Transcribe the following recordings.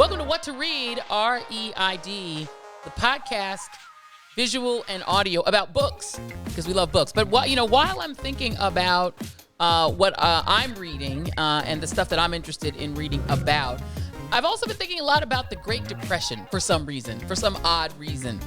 Welcome to What to Read, REID, the podcast, visual and audio about books, because we love books. But while I'm thinking about what I'm reading and the stuff that I'm interested in reading about, I've also been thinking a lot about the Great Depression for some odd reason.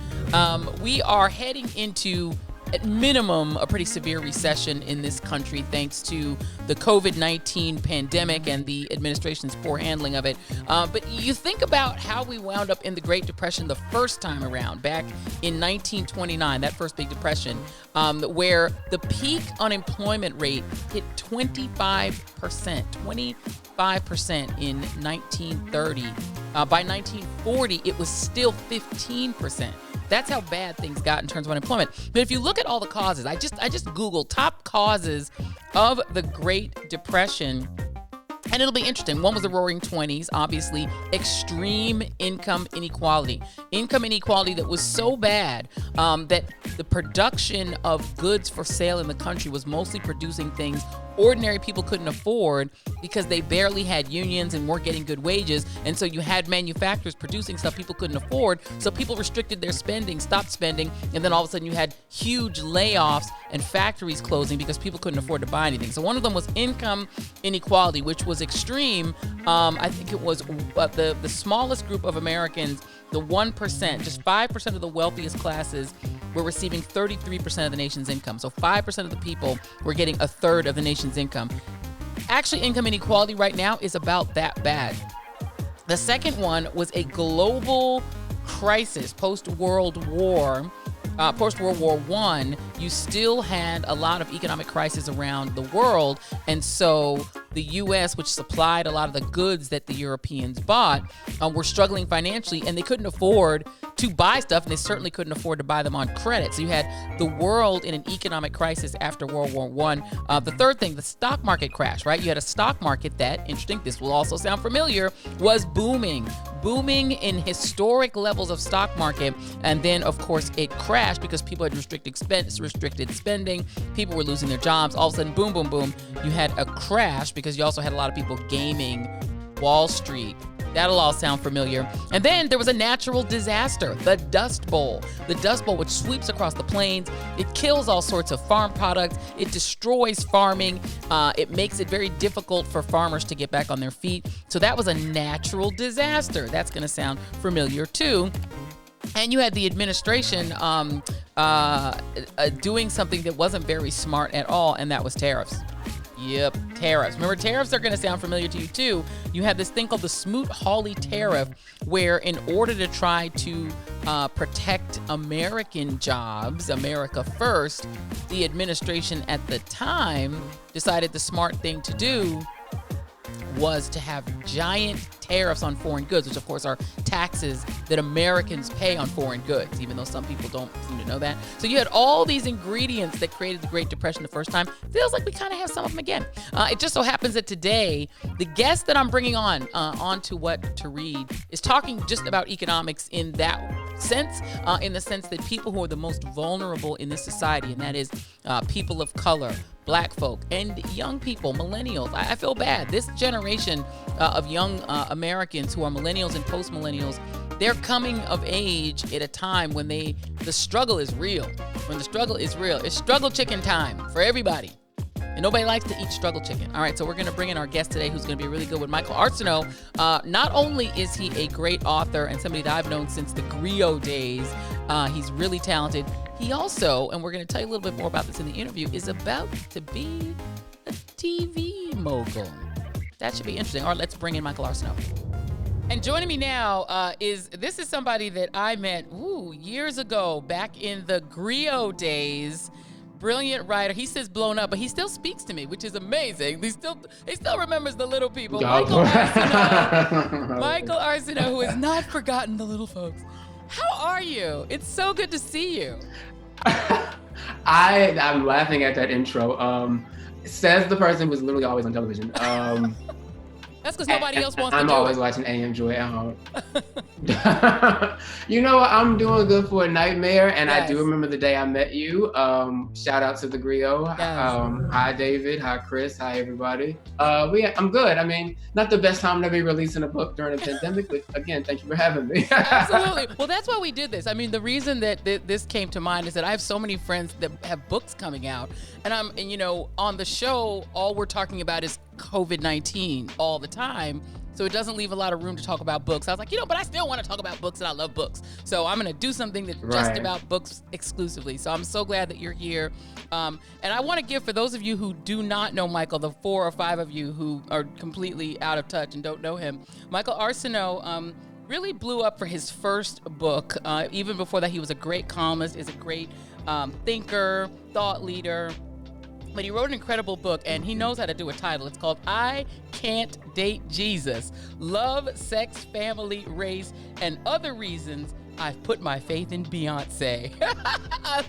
We are heading into, at minimum, a pretty severe recession in this country thanks to the COVID-19 pandemic and the administration's poor handling of it. But you think about how we wound up in the Great Depression the first time around, back in 1929, that first big depression, where the peak unemployment rate hit 25% in 1930. By 1940, it was still 15%. That's how bad things got in terms of unemployment. But if you look at all the causes, I just Googled top causes of the Great Depression, and it'll be interesting. One was the Roaring 20s, obviously, extreme income inequality. Income inequality that was so bad that the production of goods for sale in the country was mostly producing things ordinary people couldn't afford because they barely had unions and weren't getting good wages. And so you had manufacturers producing stuff people couldn't afford. So people restricted their spending, stopped spending. And then all of a sudden you had huge layoffs and factories closing because people couldn't afford to buy anything. So one of them was income inequality, which was extreme. I think it was the smallest group of Americans, the 1%, just 5% of the wealthiest classes were receiving 33% of the nation's income. So 5% of the people were getting a third of the nation's income. Actually, income inequality right now is about that bad. The second one was a global crisis post-World War I. You still had a lot of economic crisis around the world. And so the U.S., which supplied a lot of the goods that the Europeans bought, were struggling financially, and they couldn't afford to buy stuff, and they certainly couldn't afford to buy them on credit. So you had the world in an economic crisis after World War I. The third thing, the stock market crash, right? You had a stock market that, interesting, this will also sound familiar, was booming in historic levels of stock market. And then, of course, it crashed because people had restricted spending. People were losing their jobs. All of a sudden, boom, boom, boom, you had a crash because you also had a lot of people gaming Wall Street. That'll all sound familiar. And then there was a natural disaster, the Dust Bowl. The Dust Bowl, which sweeps across the plains. It kills all sorts of farm products. It destroys farming. It makes it very difficult for farmers to get back on their feet. So that was a natural disaster. That's going to sound familiar too. And you had the administration doing something that wasn't very smart at all, and that was tariffs. Yep, tariffs. Remember, tariffs are going to sound familiar to you too. You have this thing called the Smoot-Hawley tariff, where in order to try to protect American jobs, America first, the administration at the time decided the smart thing to do was to have giant tariffs on foreign goods, which of course are taxes that Americans pay on foreign goods, even though some people don't seem to know that. So you had all these ingredients that created the Great Depression the first time. Feels like we kind of have some of them again. It just so happens that today, the guest that I'm bringing on to What to Read is talking just about economics in that sense, in the sense that people who are the most vulnerable in this society, and that is people of color, Black folk, and young people, millennials. I feel bad. This generation of young Americans who are millennials and post-millennials, they're coming of age at a time when the struggle is real. When the struggle is real, it's struggle chicken time for everybody. And nobody likes to eat struggle chicken. All right, so we're going to bring in our guest today who's going to be really good with Micheal Arceneaux. Not only is he a great author and somebody that I've known since the griot days, he's really talented. He also, and we're going to tell you a little bit more about this in the interview, is about to be a TV mogul. That should be interesting. All right, let's bring in Micheal Arceneaux. And joining me now is somebody that I met years ago, back in the griot days. Brilliant writer. He says blown up, but he still speaks to me, which is amazing. He still remembers the little people. Micheal Arceneaux, who has not forgotten the little folks. How are you? It's so good to see you. I'm laughing at that intro. Says the person who's literally always on television. That's because nobody else wants to do it. I'm always watching AM Joy at home. You know what? I'm doing good for a nightmare, and I do Yes. remember the day I met you. Shout out to the Griot. Yes. Hi David. Hi Chris. Hi everybody. I'm good. I mean, not the best time to be releasing a book during a pandemic, but again, thank you for having me. Absolutely. Well, that's why we did this. I mean, the reason that this came to mind is that I have so many friends that have books coming out, and you know, on the show, all we're talking about is COVID-19 all the time. So it doesn't leave a lot of room to talk about books. I was like, you know, but I still want to talk about books and I love books. So I'm going to do something that's just Right. about books exclusively. So I'm so glad that you're here. And I want to give, for those of you who do not know Micheal, the 4 or 5 of you who are completely out of touch and don't know him, Micheal Arceneaux really blew up for his first book. Even before that, he was a great columnist, is a great thinker, thought leader. But he wrote an incredible book, and he knows how to do a title. It's called I Can't Date Jesus: Love, Sex, Family, Race, and Other Reasons I've Put My Faith in Beyonce.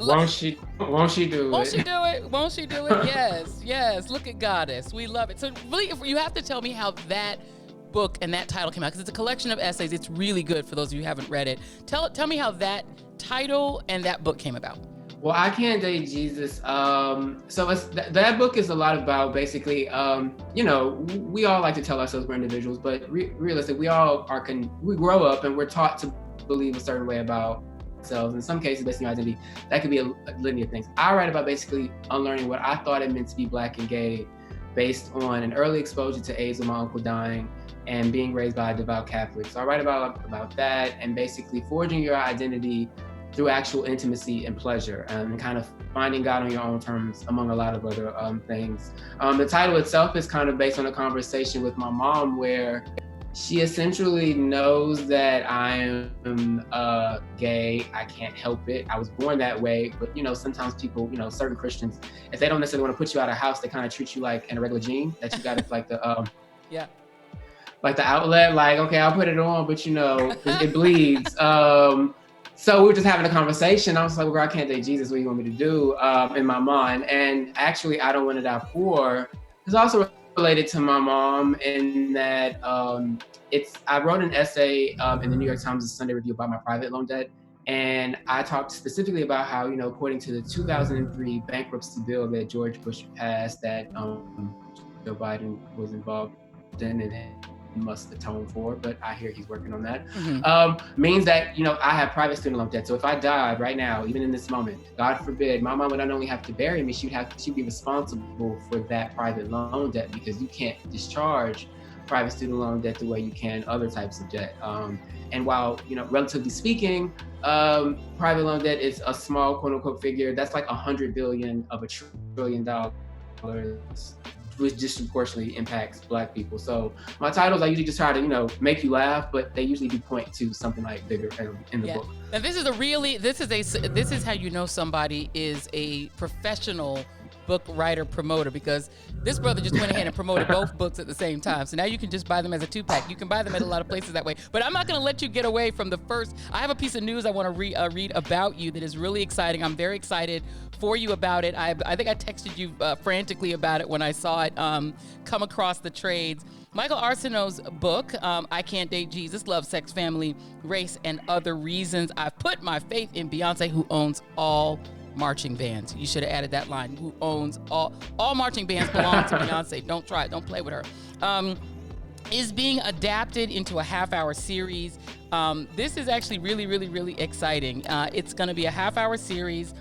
Won't she do it? Won't she do it? Won't she do it? Yes, yes. Look at Goddess. We love it. So really, you have to tell me how that book and that title came out, because it's a collection of essays. It's really good for those of you who haven't read it. Tell me how that title and that book came about. Well, I Can't Date Jesus. So that book is a lot about basically, you know, we all like to tell ourselves we're individuals, but realistically, we all we grow up and we're taught to believe a certain way about ourselves. In some cases, based on identity, that could be a litany of things. I write about basically unlearning what I thought it meant to be Black and gay, based on an early exposure to AIDS with my uncle dying and being raised by a devout Catholic. So I write about that and basically forging your identity through actual intimacy and pleasure, and kind of finding God on your own terms, among a lot of other things. The title itself is kind of based on a conversation with my mom, where she essentially knows that I am gay. I can't help it. I was born that way, but you know, sometimes people, you know, certain Christians, if they don't necessarily want to put you out of house, they kind of treat you like an irregular gene that you got to like the Yeah. like the outlet, like, okay, I'll put it on, but you know, it bleeds. So we were just having a conversation. I was like, well, I can't date Jesus. What do you want me to do? In my mind. And actually, I Don't Want to Die Poor is also related to my mom in that I wrote an essay in the New York Times Sunday Review about my private loan debt. And I talked specifically about how, you know, according to the 2003 bankruptcy bill that George Bush passed, that Joe Biden was involved in, and he must atone for, but I hear he's working on that. Mm-hmm. Means that, you know, I have private student loan debt. So if I died right now, even in this moment, God forbid, my mom would not only have to bury me, she'd be responsible for that private loan debt, because you can't discharge private student loan debt the way you can other types of debt. And while, you know, relatively speaking, private loan debt is a small quote unquote figure, that's like 100 billion of $1 trillion, which disproportionately impacts Black people. So my titles, I usually just try to, you know, make you laugh, but they usually do point to something like bigger in the book. And this is how you know somebody is a professional book writer promoter, because this brother just went ahead and promoted both books at the same time. So now you can just buy them as a 2-pack. You can buy them at a lot of places that way. But I'm not going to let you get away from the first. I have a piece of news I want to read about you that is really exciting. I'm very excited for you about it. I think I texted you frantically about it when I saw it come across the trades. Micheal Arceneaux's book, I Can't Date Jesus: Love, Sex, Family, Race, and Other Reasons I've Put My Faith in Beyonce, who owns all marching bands. You should have added that line. Who owns all marching bands belong to Beyonce. Don't try it. Don't play with her. Is being adapted into a half-hour series. This is actually really, really, really exciting. It's going to be a half-hour series.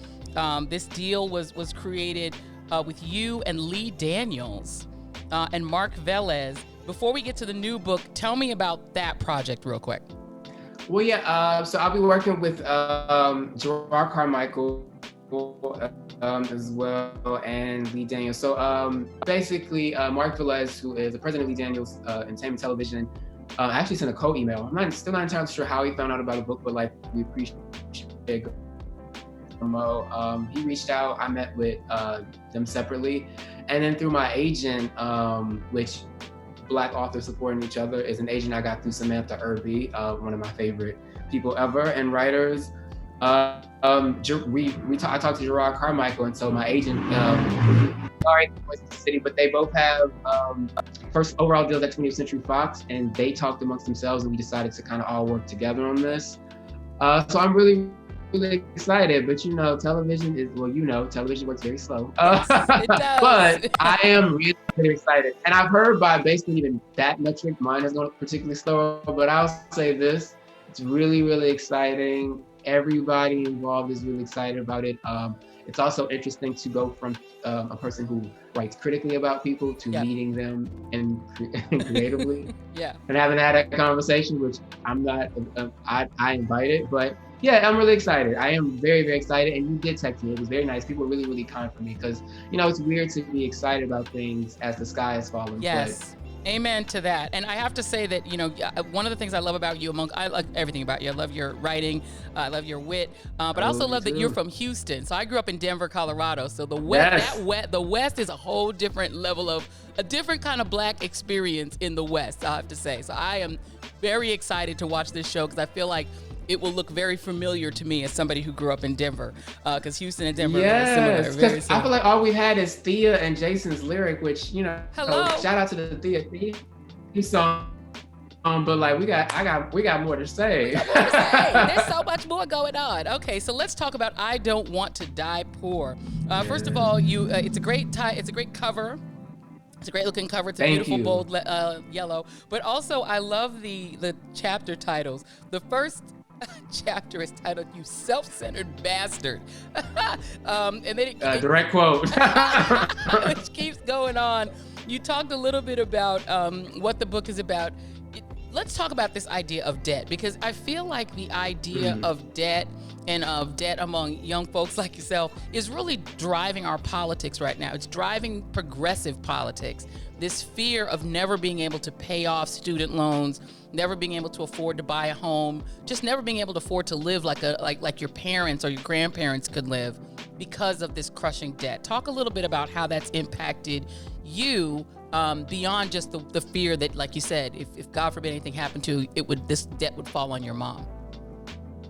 This deal was created with you and Lee Daniels and Mark Velez. Before we get to the new book, tell me about that project real quick. Well, yeah, so I'll be working with Gerard Carmichael as well, and Lee Daniels. So basically, Mark Velez, who is the president of Lee Daniels Entertainment Television, actually sent a co-email. I'm still not entirely sure how he found out about the book, but like, we appreciate it. He reached out. I met with them separately, and then through my agent, which Black authors supporting each other is an agent I got through Samantha Irby, one of my favorite people ever, and writers. I talked to Gerard Carmichael, and so my agent, sorry, the City, but they both have first overall deal at 20th Century Fox, and they talked amongst themselves, and we decided to kind of all work together on this. So I'm really excited, but television works very slow. It does. But I am really, really excited. And I've heard by basically even that metric, mine is not particularly slow, but I'll say this, it's really, really exciting. Everybody involved is really excited about it. It's also interesting to go from a person who writes critically about people to meeting them and creatively. Yeah. And having had that conversation, which I'm not, I invited, but yeah, I'm really excited. I am very, very excited. And you did text me. It was very nice. People were really, really kind for me because, it's weird to be excited about things as the sky is falling. Yes. Amen to that. And I have to say that, one of the things I love about you, I like everything about you. I love your writing. I love your wit. But I also love that you're from Houston. So I grew up in Denver, Colorado. So the West is a whole different level of a different kind of Black experience in the West, I have to say. So I am very excited to watch this show because I feel like it will look very familiar to me as somebody who grew up in Denver, because Houston and Denver are very similar. I feel like all we had is Thea and Jason's lyric, which, Hello. Shout out to the Thea song. But like we got more to say. There's so much more going on. Okay, so let's talk about I Don't Want to Die Poor. First of all, it's a great cover. It's a great looking cover. It's a beautiful, bold yellow. But also, I love the chapter titles. The first chapter is titled "You Self-Centered Bastard," and then direct quote, which keeps going on. You talked a little bit about what the book is about. Let's talk about this idea of debt, because I feel like the idea of debt and of debt among young folks like yourself is really driving our politics right now. It's driving progressive politics. This fear of never being able to pay off student loans, never being able to afford to buy a home, just never being able to afford to live like your parents or your grandparents could live because of this crushing debt. Talk a little bit about how that's impacted you, beyond just the fear that, like you said, if God forbid anything happened to you, this debt would fall on your mom.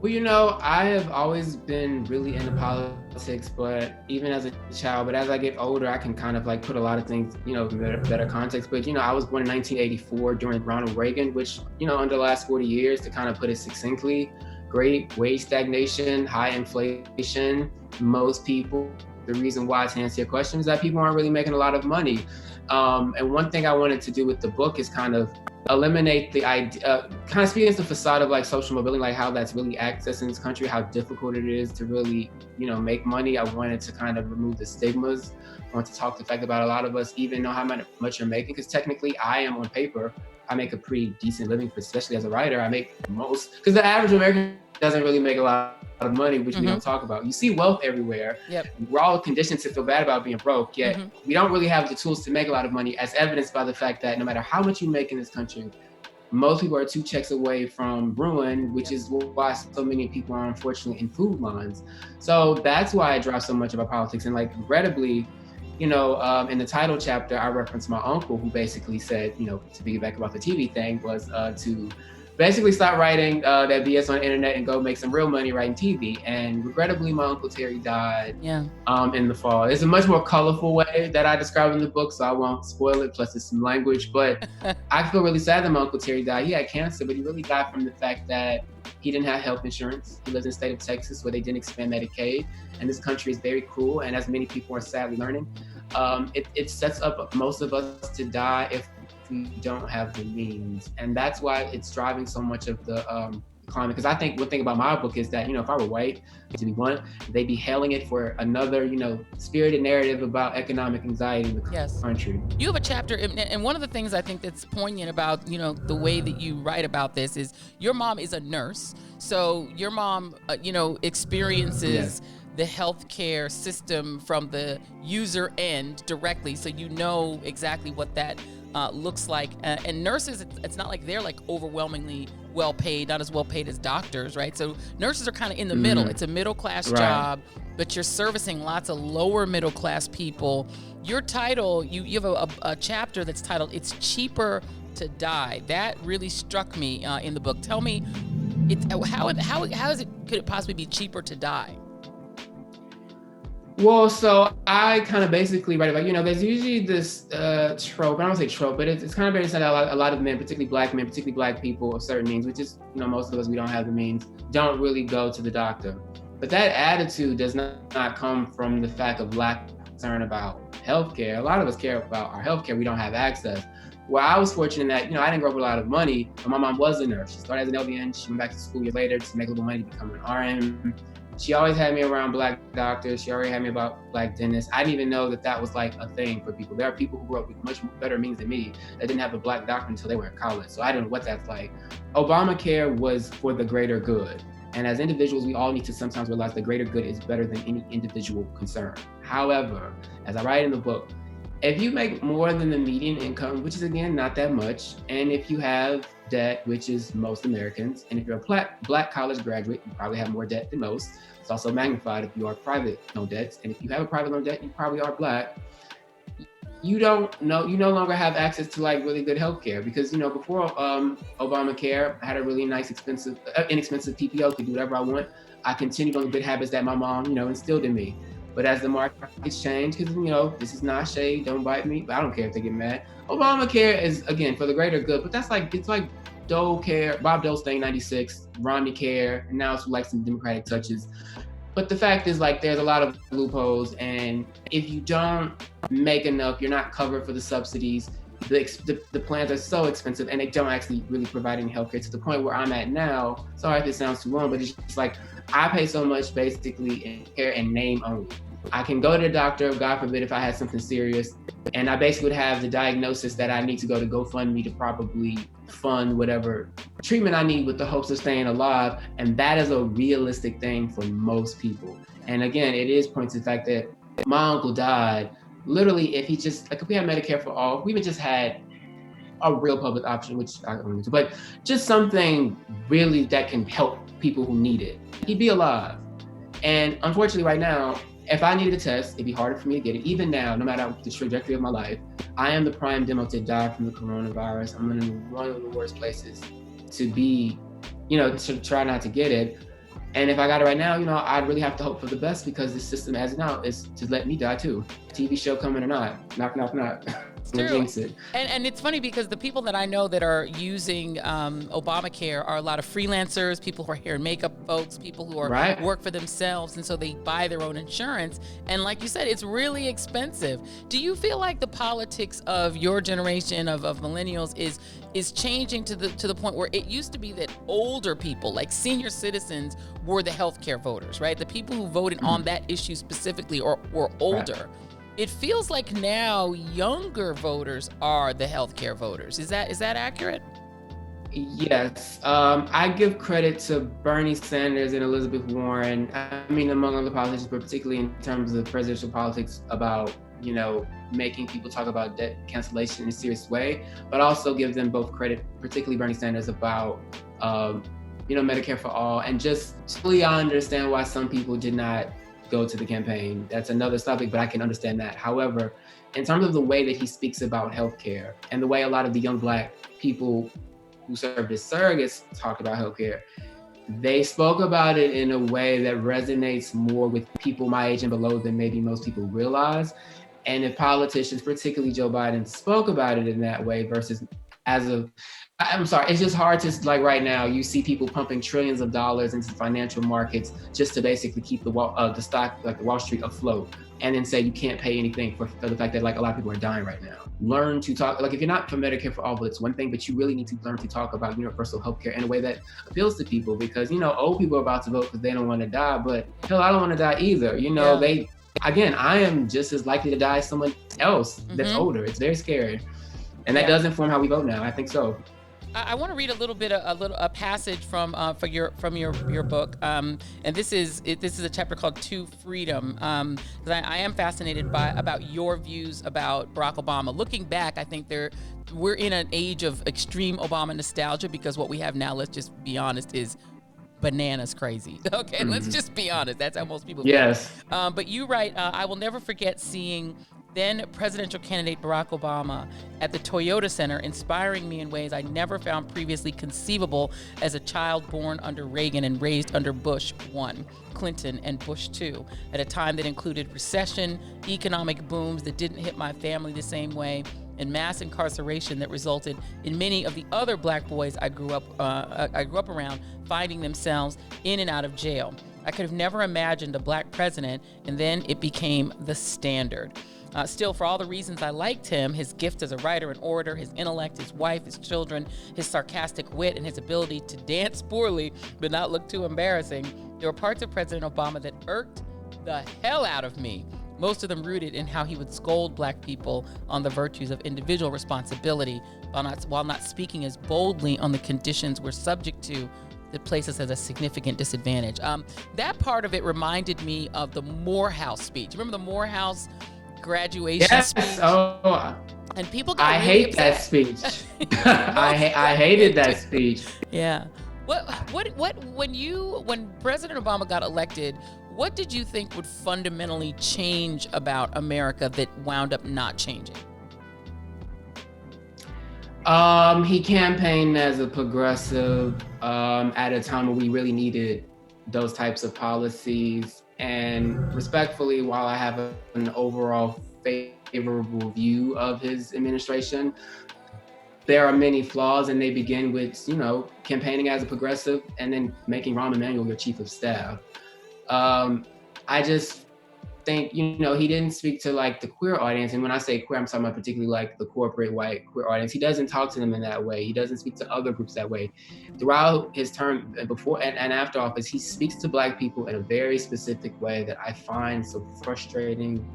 Well, I have always been really into politics, but even as a child, but as I get older, I can kind of like put a lot of things, in better context. But, I was born in 1984 during Ronald Reagan, which, under the last 40 years, to kind of put it succinctly, great wage stagnation, high inflation. Most people, the reason why, to answer your question, is that people aren't really making a lot of money. And one thing I wanted to do with the book is kind of eliminate the idea, kind of speak against the facade of like social mobility, like how that's really accessed in this country, how difficult it is to really, make money. I wanted to kind of remove the stigmas. I want to talk to the fact about a lot of us even know how much you're making, because technically I am on paper, I make a pretty decent living, especially as a writer. I make the most, because the average American doesn't really make a lot of money, which we don't talk about. You see wealth everywhere. Yep. We're all conditioned to feel bad about being broke, yet we don't really have the tools to make a lot of money, as evidenced by the fact that no matter how much you make in this country, most people are 2 checks away from ruin, which is why so many people are unfortunately in food lines. So that's why I drive so much about politics. And like, regrettably, in the title chapter, I referenced my uncle, who basically said, to piggyback about the TV thing, was to basically stop writing that BS on the internet and go make some real money writing TV. And regrettably, my Uncle Terry died in the fall. It's a much more colorful way that I describe in the book, so I won't spoil it, plus there's some language. But I feel really sad that my Uncle Terry died. He had cancer, but he really died from the fact that he didn't have health insurance. He lives in the state of Texas, where they didn't expand Medicaid. And this country is very cruel, and as many people are sadly learning, it sets up most of us to die if we don't have the means. And that's why it's driving so much of the climate. Because I think one thing about my book is that, if I were white, to be blunt, they'd be hailing it for another, spirited narrative about economic anxiety in the country. You have a chapter, and one of the things I think that's poignant about, the way that you write about this is your mom is a nurse. So your mom, experiences the healthcare system from the user end directly. So you know exactly what that looks like. And nurses, it's not like they're like overwhelmingly well paid, not as well paid as doctors, right? So nurses are kind of in the middle. It's a middle class job, but you're servicing lots of lower middle class people. Your title, you have a chapter that's titled "It's Cheaper to Die." That really struck me in the book. Tell me, how could it possibly be cheaper to die? Well, so I kind of basically write about, there's usually this trope, I don't say trope, but it's kind of based on a lot of men, particularly black people of certain means, which is, most of us, we don't have the means, don't really go to the doctor. But that attitude does not come from the fact of lack of concern about healthcare. A lot of us care about our healthcare. We don't have access. Well, I was fortunate that, I didn't grow up with a lot of money, but my mom was a nurse. She started as an LVN. She went back to school years later to make a little money to become an RN. She always had me around black doctors. She already had me about black dentists. I didn't even know that was like a thing for people. There are people who grew up with much better means than me that didn't have a black doctor until they were in college. So I don't know what that's like. Obamacare was for the greater good. And as individuals, we all need to sometimes realize the greater good is better than any individual concern. However, as I write in the book, if you make more than the median income, which is again, not that much, and if you have debt, which is most Americans, and if you're a black college graduate, you probably have more debt than most. It's also magnified if you are private loan debts. And if you have a private loan debt, you probably are black. You no longer have access to like really good healthcare because, before Obamacare, I had a really nice, inexpensive PPO, could do whatever I want. I continued on the good habits that my mom, instilled in me. But as the markets change, because, this is not shade, don't bite me, but I don't care if they get mad. Obamacare is, again, for the greater good, but it's like Dole Care, Bob Dole's thing, 96, Romney Care, and now it's like some Democratic touches. But the fact is, like, there's a lot of loopholes, and if you don't make enough, you're not covered for the subsidies. The plans are so expensive, and they don't actually really provide any healthcare to the point where I'm at now. Sorry if it sounds too long, but it's just like I pay so much basically in care and name only. I can go to the doctor, God forbid, if I had something serious, and I basically would have the diagnosis that I need to go to GoFundMe to probably fund whatever treatment I need with the hopes of staying alive. And that is a realistic thing for most people. And again, it is points to the fact that my uncle died. Literally, if he just, like if we had Medicare for all, we even just had a real public option, which I don't need to, but just something really that can help people who need it, he'd be alive. And unfortunately right now, if I needed a test, it'd be harder for me to get it. Even now, no matter the trajectory of my life, I am the prime demo to die from the coronavirus. I'm in one of the worst places to be, to try not to get it. And if I got it right now, I'd really have to hope for the best because the system as it now is to let me die too. TV show coming or not, knock. It's true. And it's funny because the people that I know that are using Obamacare are a lot of freelancers, people who are hair and makeup folks, people who are work for themselves, and so they buy their own insurance. And like you said, it's really expensive. Do you feel like the politics of your generation of millennials is changing to the point where it used to be that older people, like senior citizens, were the healthcare voters, right? The people who voted on that issue specifically or were older. Right. It feels like now younger voters are the healthcare voters. Is that accurate? Yes. I give credit to Bernie Sanders and Elizabeth Warren. I mean, among other politicians, but particularly in terms of presidential politics about, making people talk about debt cancellation in a serious way, but also give them both credit, particularly Bernie Sanders, about, Medicare for all. And just really, I understand why some people did not go to the campaign. That's another topic, but I can understand that. However, in terms of the way that he speaks about healthcare and the way a lot of the young black people who served as surrogates talk about healthcare, they spoke about it in a way that resonates more with people my age and below than maybe most people realize. And if politicians, particularly Joe Biden, spoke about it in that way versus I'm sorry, it's just hard to, like right now, you see people pumping trillions of dollars into financial markets just to basically keep the stock, like the Wall Street, afloat, and then say you can't pay anything for the fact that like a lot of people are dying right now. Learn to talk, like if you're not for Medicare for all, but it's one thing, but you really need to learn to talk about universal healthcare in a way that appeals to people because, old people are about to vote because they don't want to die, but hell, I don't want to die either. I am just as likely to die as someone else that's older. It's very scary. And that does inform how we vote now. I think so. I want to read a passage from your book, and this is a chapter called "To Freedom." Because I am fascinated about your views about Barack Obama. Looking back, I think we're in an age of extreme Obama nostalgia because what we have now, let's just be honest, is bananas crazy. Okay, let's just be honest. That's how most people feel. Yes. But you write, I will never forget seeing then presidential candidate Barack Obama at the Toyota Center, inspiring me in ways I never found previously conceivable as a child born under Reagan and raised under Bush 1, Clinton, and Bush 2, at a time that included recession, economic booms that didn't hit my family the same way, and mass incarceration that resulted in many of the other black boys I grew up around finding themselves in and out of jail. I could have never imagined a black president, and then it became the standard. Still, for all the reasons I liked him, his gift as a writer and orator, his intellect, his wife, his children, his sarcastic wit, and his ability to dance poorly but not look too embarrassing, there were parts of President Obama that irked the hell out of me. Most of them rooted in how he would scold black people on the virtues of individual responsibility while not speaking as boldly on the conditions we're subject to that place us at a significant disadvantage. That part of it reminded me of the Morehouse speech. Remember the Morehouse graduation speech? Yes. Oh, and people got I really hate upset. that speech. I hated that speech. Yeah. When President Obama got elected, what did you think would fundamentally change about America that wound up not changing? He campaigned as a progressive at a time when we really needed those types of policies. And respectfully, while I have an overall favorable view of his administration, there are many flaws, and they begin with, campaigning as a progressive and then making Rahm Emanuel your chief of staff. I just think, he didn't speak to like the queer audience. And when I say queer, I'm talking about particularly like the corporate white queer audience. He doesn't talk to them in that way. He doesn't speak to other groups that way. Throughout his term, before and after office, he speaks to black people in a very specific way that I find so frustrating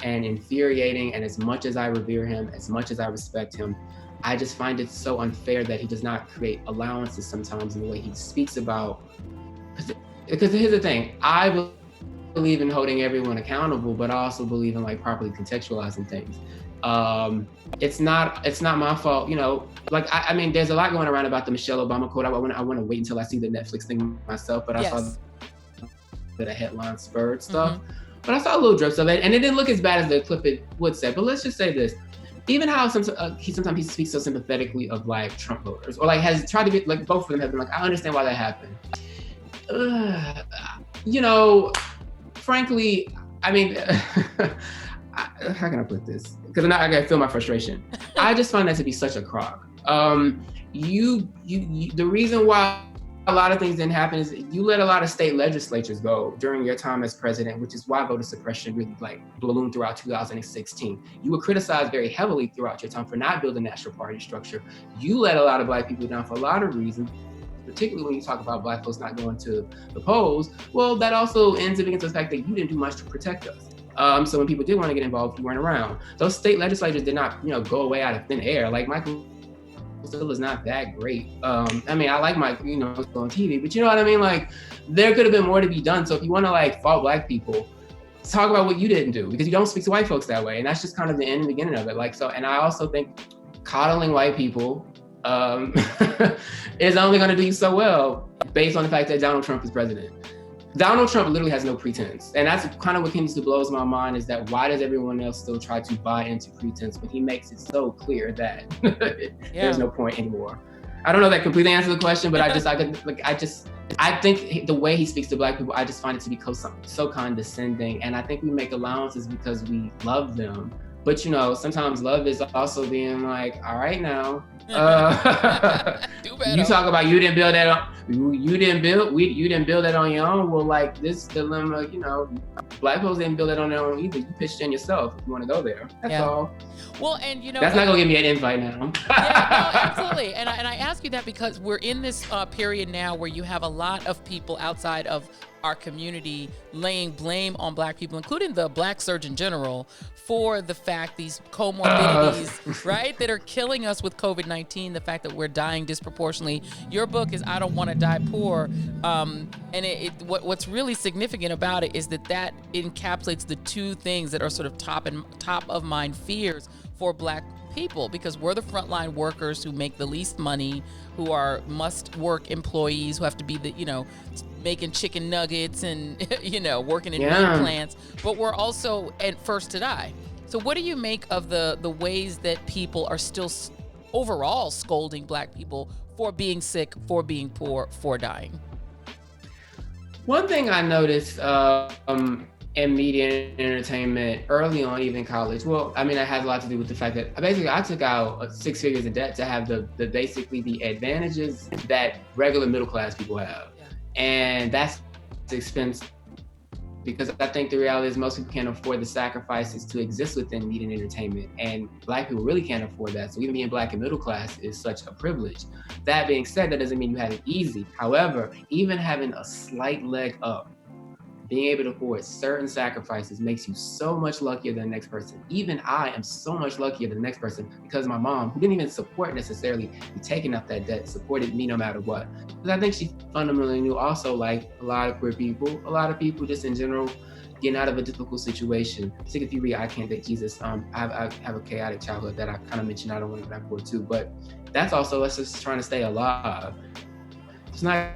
and infuriating. And as much as I revere him, as much as I respect him, I just find it so unfair that he does not create allowances sometimes in the way he speaks about, because here's the thing, I believe in holding everyone accountable, but I also believe in like properly contextualizing things. It's not my fault, I mean, there's a lot going around about the Michelle Obama quote. I want to wait until I see the Netflix thing myself, but I saw that a headline spurred stuff. Mm-hmm. But I saw little drips of it, and it didn't look as bad as the clip it would say. But let's just say this. Even how sometimes he speaks so sympathetically of like Trump voters, or like has tried to be like, both of them have been like, I understand why that happened. Frankly, I mean, how can I put this? Because I gotta feel my frustration. I just find that to be such a crock. The reason why a lot of things didn't happen is you let a lot of state legislatures go during your time as president, which is why voter suppression really like ballooned throughout 2016. You were criticized very heavily throughout your time for not building a national party structure. You let a lot of black people down for a lot of reasons, particularly when you talk about black folks not going to the polls. Well, that also ends up against the fact that you didn't do much to protect us. So when people did want to get involved, you weren't around. Those state legislatures did not, go away out of thin air. Like Michael still is not that great. I mean, I like my, on TV, but you know what I mean? Like, there could have been more to be done. So if you want to like fault black people, talk about what you didn't do, because you don't speak to white folks that way. And that's just kind of the end and beginning of it. Like, so, and I also think coddling white people is only going to do you so well based on the fact that Donald Trump is president. Donald Trump literally has no pretense. And that's kind of what continues to blows my mind, is that why does everyone else still try to buy into pretense when he makes it so clear that there's no point anymore? I don't know if that completely answers the question, but I think the way he speaks to black people, I just find it to be so condescending. And I think we make allowances because we love them. But sometimes love is also being like, all right now, you talk about you didn't build that on, you didn't build that on your own. Well, like this dilemma, black folks didn't build it on their own either. You pitched in yourself if you want to go there. That's all. Well, and that's not gonna give me an invite now. Yeah, no, absolutely. And I ask you that because we're in this period now where you have a lot of people outside of our community laying blame on black people, including the Black Surgeon General, for the fact these comorbidities, right, that are killing us with COVID-19, the fact that we're dying disproportionately. Your book is I Don't Want to Die Poor. And what's really significant about it is that encapsulates the two things that are sort of top of mind fears for black people, because we're the frontline workers who make the least money, who are must-work employees, who have to be making chicken nuggets and working in meat plants, but we're also at first to die. So what do you make of the ways that people are still overall scolding Black people for being sick, for being poor, for dying? One thing I noticed in media and entertainment early on, even college, well, I mean, it has a lot to do with the fact that basically I took out 6 figures of debt to have the basically the advantages that regular middle class people have. Yeah. And that's expensive, because I think the reality is most people can't afford the sacrifices to exist within media and entertainment, and Black people really can't afford that. So even being Black and middle class is such a privilege. That being said, that doesn't mean you have it easy. However, even having a slight leg up, being able to afford certain sacrifices makes you so much luckier than the next person. Even I am so much luckier than the next person because my mom, who didn't even support necessarily me taking out that debt, supported me no matter what. Because I think she fundamentally knew also, like a lot of queer people, a lot of people just in general, getting out of a difficult situation. I think if you read I Can't Date Jesus, I have a chaotic childhood that I kind of mentioned. I don't want to go back for too, but that's also us just trying to stay alive. It's not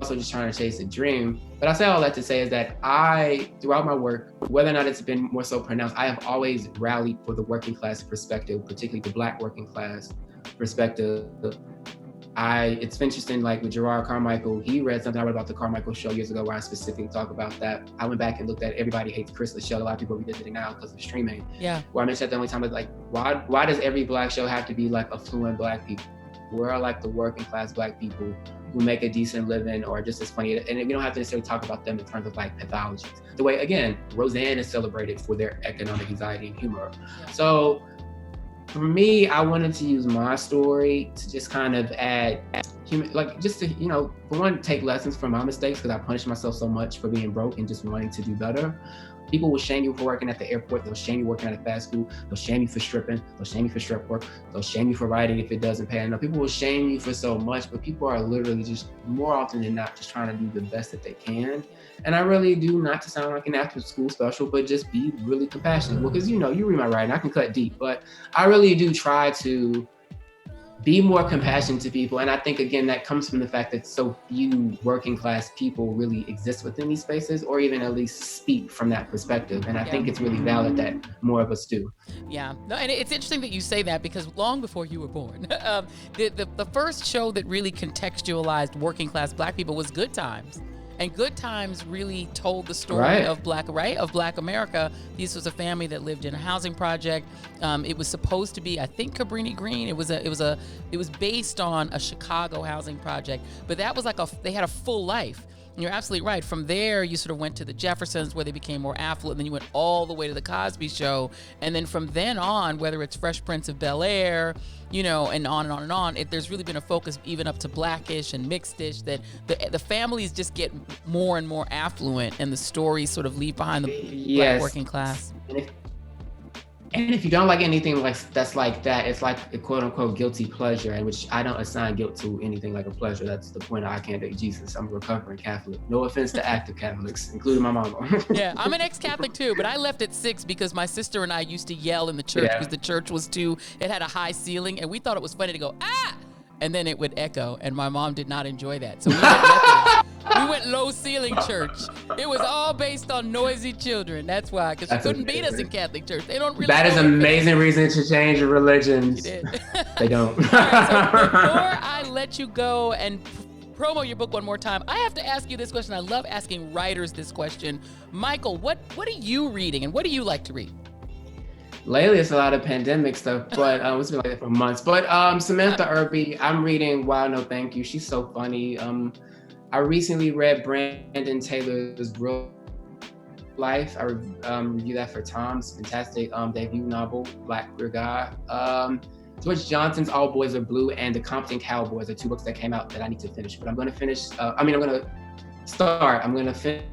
also just trying to chase a dream. But I say all that to say is that throughout my work, whether or not it's been more so pronounced, I have always rallied for the working class perspective, particularly the Black working class perspective. It's interesting, like with Gerard Carmichael, he read something I read about the Carmichael show years ago where I specifically talk about that. I went back and looked at Everybody Hates Chris, the show. A lot of people are revisiting now because of streaming. Yeah. Where I mentioned that the only time, like, why does every Black show have to be like affluent Black people? Where are like the working class Black people who make a decent living or just as funny? And we don't have to necessarily talk about them in terms of like pathologies. The way, again, Roseanne is celebrated for their economic anxiety and humor. Yeah. So for me, I wanted to use my story to just kind of add human, like just to, for one, take lessons from my mistakes, because I punished myself so much for being broke and just wanting to do better. People will shame you for working at the airport. They'll shame you working at a fast food. They'll shame you for stripping. They'll shame you for strip work. They'll shame you for writing if it doesn't pay enough. People will shame you for so much, but people are literally just more often than not just trying to do the best that they can. And I really do, not to sound like an after school special, but just be really compassionate. Well, because you read my writing, I can cut deep, but I really do try to be more compassionate to people. And I think, again, that comes from the fact that so few working class people really exist within these spaces, or even at least speak from that perspective. And I think it's really valid that more of us do. Yeah, no, and it's interesting that you say that, because long before you were born, the first show that really contextualized working class Black people was Good Times. And Good Times really told the story of Black America. This was a family that lived in a housing project. It was supposed to be, I think, Cabrini Green. It was based on a Chicago housing project, but that was they had a full life. And you're absolutely right. From there, you sort of went to the Jeffersons, where they became more affluent. Then you went all the way to the Cosby Show. And then from then on, whether it's Fresh Prince of Bel-Air, and on and on and on, there's really been a focus even up to Blackish and Mixedish, that the families just get more and more affluent, and the stories sort of leave behind the Black working class. And if you don't like anything that's like that, it's like a quote unquote guilty pleasure, in which I don't assign guilt to anything like a pleasure. That's the point of I Can't Date Jesus. I'm a recovering Catholic. No offense to active Catholics, including my mama. Yeah, I'm an ex-Catholic too, but I left at 6 because my sister and I used to yell in the church because the church was it had a high ceiling, and we thought it was funny to go, ah! And then it would echo, and my mom did not enjoy that. So we went Methodist. We went low ceiling church. It was all based on noisy children. That's why, because she couldn't beat us in Catholic church. They don't really. That is amazing reason to change religions. You did. They don't. All right, so before I let you go and promo your book one more time, I have to ask you this question. I love asking writers this question. Micheal, what are you reading, and what do you like to read? Lately, it's a lot of pandemic stuff, but it's been like that for months. But Samantha Irby, I'm reading Wow, No Thank You. She's so funny. I recently read Brandon Taylor's Real Life. I reviewed that for Tom's fantastic debut novel, Black Queer Guy. George Johnson's All Boys Are Blue and The Compton Cowboys are 2 books that came out that I need to finish. But I'm going to finish. I'm going to finish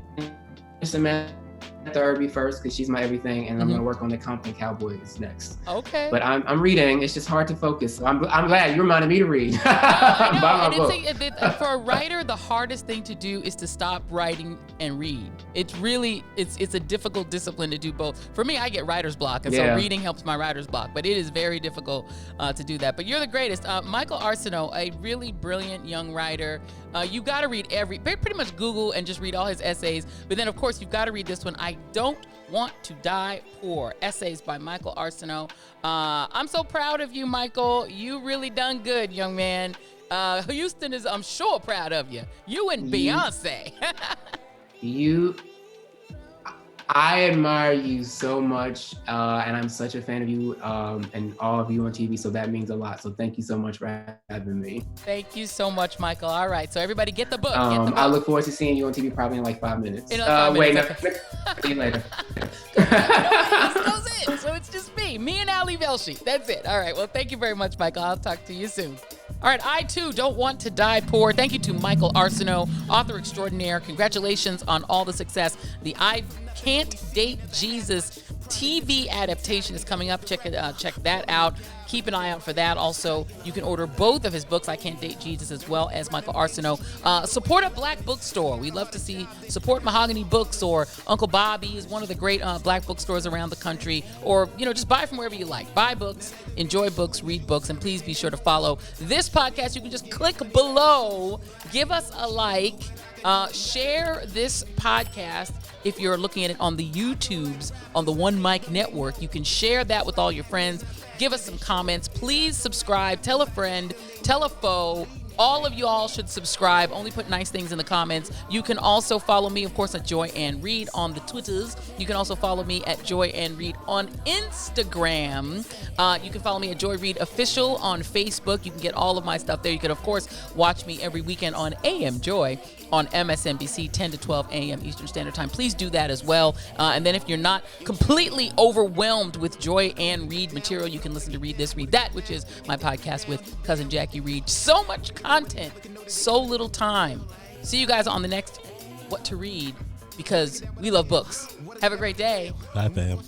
Samantha Irby first, because she's my everything, and I'm going to work on The Compton Cowboys next. Okay. But I'm reading. It's just hard to focus. So I'm glad you reminded me to read. I know. For a writer, the hardest thing to do is to stop writing and read. It's really it's a difficult discipline to do both. For me, I get writer's block, and so reading helps my writer's block. But it is very difficult to do that. But you're the greatest, Micheal Arceneaux, a really brilliant young writer. You got to read pretty much Google and just read all his essays. But then, of course, you've got to read this one. I I Don't Want to Die Poor, essays by Micheal Arceneaux. I'm so proud of you, Micheal. You really done good, young man. Houston is, I'm sure, proud of you. You and Beyonce. I admire you so much, and I'm such a fan of you and all of you on TV, so that means a lot. So thank you so much for having me. Thank you so much, Micheal. All right, so everybody get the book. I look forward to seeing you on TV probably in like 5 minutes. In like 5 minutes. Wait, no. See you later. This goes in, so it's just me and Ali Velshi. That's it. All right, well, thank you very much, Micheal. I'll talk to you soon. All right, I too don't want to die poor. Thank you to Micheal Arceneaux, author extraordinaire. Congratulations on all the success. The I Can't Date Jesus TV adaptation is coming up. Check that out. Keep an eye out for that. Also, you can order both of his books, I Can't Date Jesus, as well as Micheal Arceneaux. Support a black bookstore. We love to see support Mahogany Books or Uncle Bobby's, one of the great black bookstores around the country. Or, just buy from wherever you like. Buy books, enjoy books, read books, and please be sure to follow this podcast. You can just click below, give us a like, share this podcast. If you're looking at it on the YouTubes, on the One Mic Network, you can share that with all your friends. Give us some comments. Please subscribe. Tell a friend. Tell a foe. All of you all should subscribe. Only put nice things in the comments. You can also follow me, of course, at Joy and Reid on the Twitters. You can also follow me at Joy and Reid on Instagram. You can follow me at Joy Reid Official on Facebook. You can get all of my stuff there. You can, of course, watch me every weekend on AM Joy on MSNBC, 10 to 12 a.m. Eastern Standard Time. Please do that as well. And then if you're not completely overwhelmed with Joy and Reid material, you can listen to Read This, Read That, which is my podcast with Cousin Jackie Reid. So much content, so little time. See you guys on the next What to Read, because we love books. Have a great day. Bye, fam.